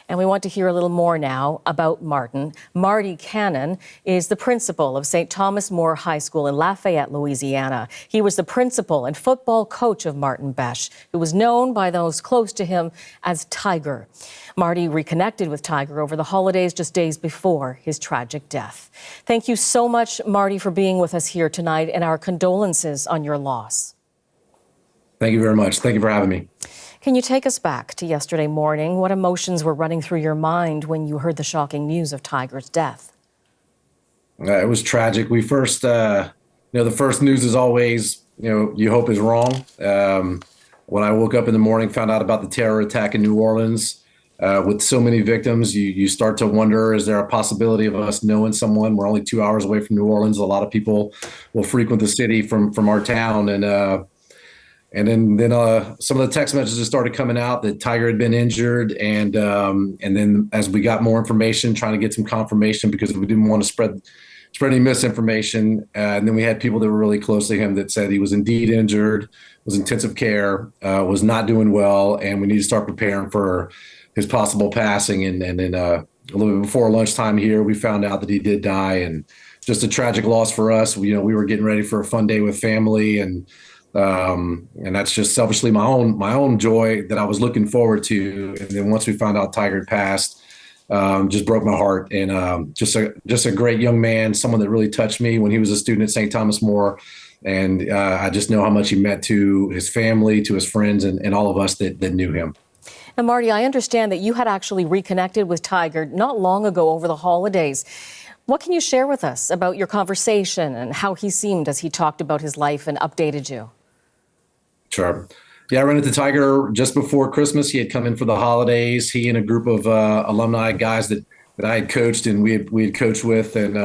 And we want to hear a little more now about Martin. Marty Cannon is the principal of St. Thomas More High School in Lafayette, Louisiana. He was the principal and football coach of Martin Bech, who was known by those close to him as Tiger. Marty reconnected with Tiger over the holidays just days before his tragic death. Thank you so much, Marty, for being with us here tonight, and our condolences on your loss. Thank you very much. Thank you for having me. Can you take us back to yesterday morning? What emotions were running through your mind when you heard the shocking news of Tiger's death? It was tragic. We first, the first news is always, you hope is wrong. When I woke up in the morning, found out about the terror attack in New Orleans, with so many victims, you start to wonder, is there a possibility of us knowing someone? We're only 2 hours away from New Orleans. A lot of people will frequent the city from our town. And then some of the text messages started coming out that Tiger had been injured. And then as we got more information, trying to get some confirmation because we didn't want to spread any misinformation. And then we had people that were really close to him that said he was indeed injured, was in intensive care, was not doing well, and we need to start preparing for his possible passing. And then a little bit before lunchtime here, we found out that he did die, and just a tragic loss for us. We were getting ready for a fun day with family, and that's just selfishly my own joy that I was looking forward to. And then once we found out Tiger had passed, just broke my heart. And just a great young man, someone that really touched me when he was a student at St. Thomas More. And I just know how much he meant to his family, to his friends, and all of us that knew him. And Marty, I understand that you had actually reconnected with Tiger not long ago over the holidays. What can you share with us about your conversation and how he seemed as he talked about his life and updated you? Sure. Yeah, I ran into Tiger just before Christmas. He had come in for the holidays. He and a group of alumni guys that I had coached and we had coached with, and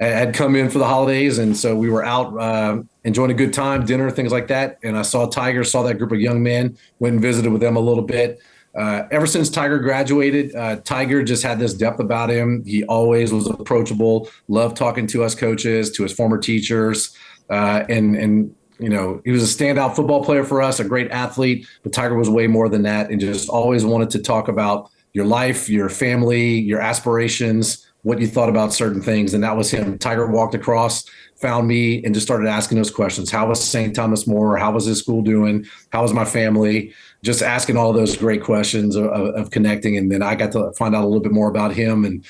had come in for the holidays. And so we were out enjoying a good time, dinner, things like that. And I saw Tiger, saw that group of young men, went and visited with them a little bit. Ever since Tiger graduated, Tiger just had this depth about him. He always was approachable, loved talking to us coaches, to his former teachers, and he was a standout football player for us, a great athlete, but Tiger was way more than that, and just always wanted to talk about your life, your family, your aspirations, what you thought about certain things. And that was him. Tiger walked across, found me, and just started asking those questions. How was St. Thomas More? How was his school doing? How was my family? Just asking all those great questions of connecting. And then I got to find out a little bit more about him and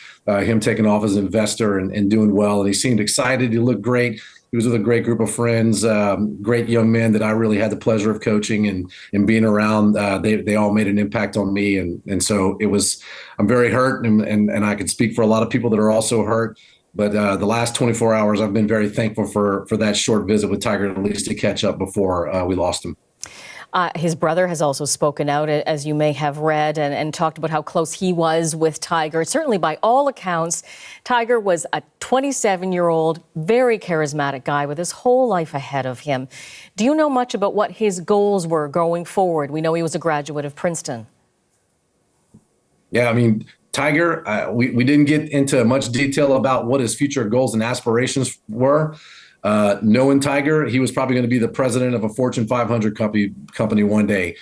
him taking off as an investor and doing well. And he seemed excited. He looked great. He was with a great group of friends, great young men that I really had the pleasure of coaching and being around. They all made an impact on me. And so I'm very hurt, and I can speak for a lot of people that are also hurt. But the last 24 hours, I've been very thankful for that short visit with Tiger, at least to catch up before we lost him. His brother has also spoken out, as you may have read, and talked about how close he was with Tiger. Certainly, by all accounts, Tiger was a 27-year-old, very charismatic guy with his whole life ahead of him. Do you know much about what his goals were going forward? We know he was a graduate of Princeton. Yeah, I mean, Tiger, we didn't get into much detail about what his future goals and aspirations were. Knowing Tiger, he was probably going to be the president of a Fortune 500 company one day.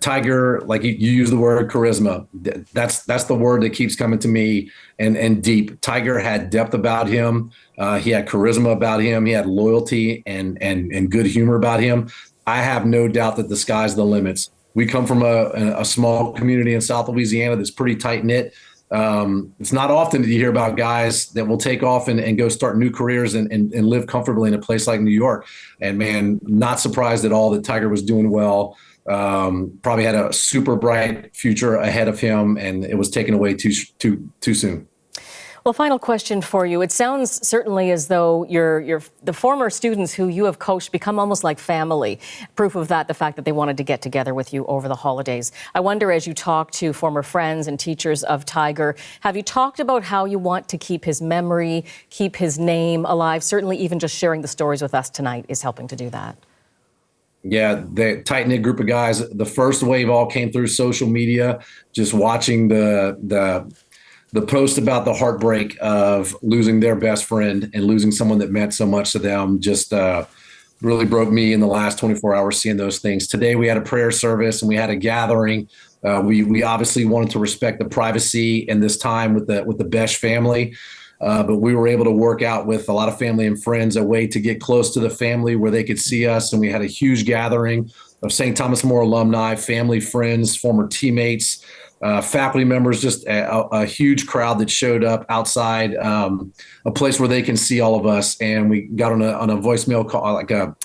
Tiger, like you use the word charisma. That's the word that keeps coming to me. And deep. Tiger had depth about him. He had charisma about him. He had loyalty and good humor about him. I have no doubt that the sky's the limits. We come from a small community in South Louisiana that's pretty tight knit. It's not often that you hear about guys that will take off and go start new careers and live comfortably in a place like New York. And man, not surprised at all that Tiger was doing well. Probably had a super bright future ahead of him, and it was taken away too soon. Well, final question for you. It sounds certainly as though the former students who you have coached become almost like family. Proof of that, the fact that they wanted to get together with you over the holidays. I wonder, as you talk to former friends and teachers of Tiger, have you talked about how you want to keep his memory, keep his name alive? Certainly even just sharing the stories with us tonight is helping to do that. Yeah, the tight-knit group of guys. The first wave all came through social media, just watching the post about the heartbreak of losing their best friend and losing someone that meant so much to them just really broke me in the last 24 hours seeing those things. Today we had a prayer service and we had a gathering We obviously wanted to respect the privacy in this time with the Bech family. But we were able to work out with a lot of family and friends a way to get close to the family where they could see us. And we had a huge gathering of St. Thomas More alumni, family, friends, former teammates, faculty members, just a huge crowd that showed up outside a place where they can see all of us. And we got on a voicemail call, like a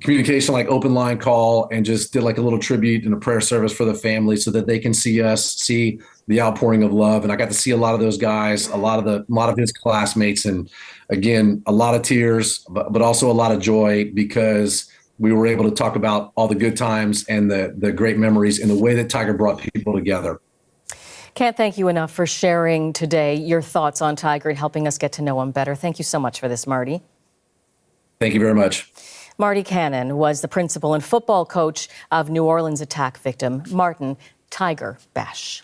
communication, like open line call, and just did like a little tribute and a prayer service for the family so that they can see us, see the outpouring of love. And I got to see a lot of those guys, a lot of his classmates. And again, a lot of tears, but also a lot of joy, because we were able to talk about all the good times and the great memories and the way that Tiger brought people together. Can't thank you enough for sharing today your thoughts on Tiger and helping us get to know him better. Thank you so much for this, Marty. Thank you very much. Marty Cannon was the principal and football coach of New Orleans attack victim Martin Tiger Bech.